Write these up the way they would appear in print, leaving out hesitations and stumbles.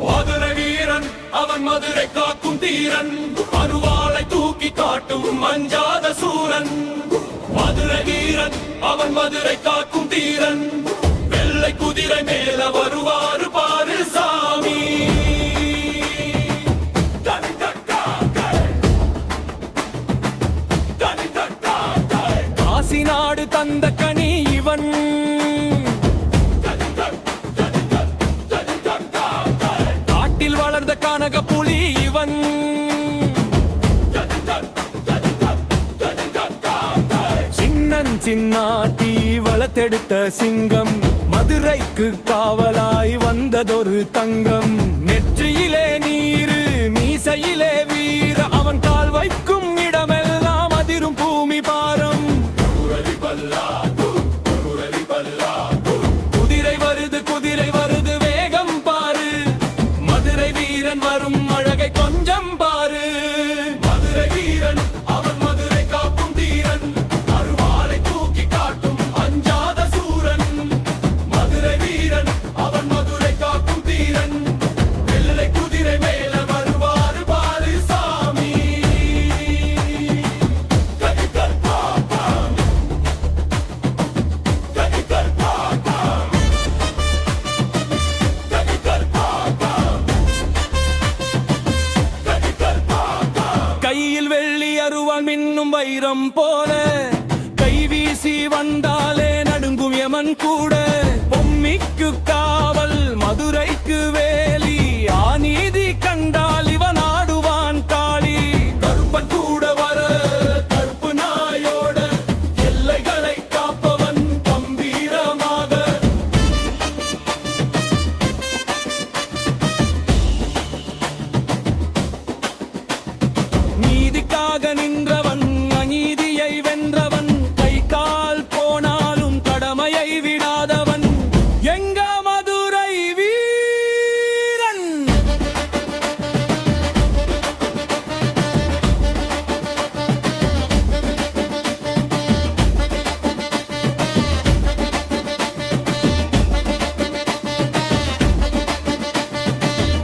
மதுரை வீரன் அவன் மதுரை காக்கும் தீரன், அருவாளை தூக்கி காட்டும் மஞ்சாத சூரன். மதுரை வீரன் அவன் மதுரை காக்கும் தீரன், வெள்ளை குதிரை மேல வருவாரு பாரு சாமி. காசி நாடு தந்த கனி இவன், காட்டில் வளர்ந்த கனக புலி இவன். சின்னன் சின்னாட்டி வளர்த்தெடுத்த சிங்கம், மதுரைக்கு காவலாய் வந்ததொரு தங்கம். நெற்றியிலே நீரு மீசையிலே வீர, அவன் கால் வைக்கும் இடமெல்லாம் அதிரும் பூமி பாரம். குதிரை வருது குதிரை வருது வேகம் பாரு, மதுரை வீரன் வரும் அழகை கொஞ்சம் பாரு. மதுரை வீரன் அவன் மதுரை காக்கும் தீரன், அருவாளை தூக்கி காட்டும் அஞ்சாத சூரன். மதுரை வீரன் அவன் மதுரை காக்கும் தீரன், வெள்ளை குதிரை மேல வருவாரு பாரு சாமி. கையில் வெள்ளி அருவாள் மின்னும் வைரம் போல, கை வீசி வந்தாலே நடுங்கும் யமன் கூட. பொம்மிக்கு காவல் மதுரைக்கு வேலி, ஆநீதி கண்டால் இவன் ஆடுவான் காளி. கருப்பன் கூட வர கருப்பு நாயோட, எல்லைகளை காப்பவன் கம்பீரமாக. நீதிக்காக நின்றவன் அநீதியை வென்றவன், கை கால் போனாலும் கடமையை விடாதவன் எங்க மதுரை வீரன்.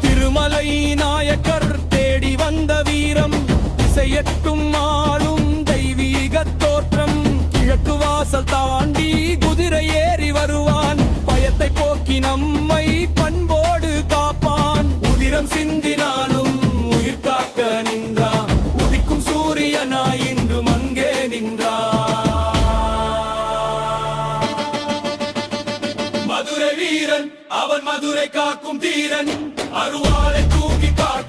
திருமலை நாயக்கர் தேடி வந்த வீரம், செய்யட்டும் ஆளும் தெய்வீக தோற்றம். கிழக்கு வாசல் தாண்டி குதிரை ஏறி வருவான், பயத்தை போக்கி நம்மை பண்போடு காப்பான். உதிரம் சிந்தினாலும் உயிர் காக்க நின்றான், உதிக்கும் சூரியனாய் இன்று அங்கே நின்றான். மதுரை வீரன் அவன் மதுரை காக்கும் தீரன், அருவாளை தூக்கி காட்டும்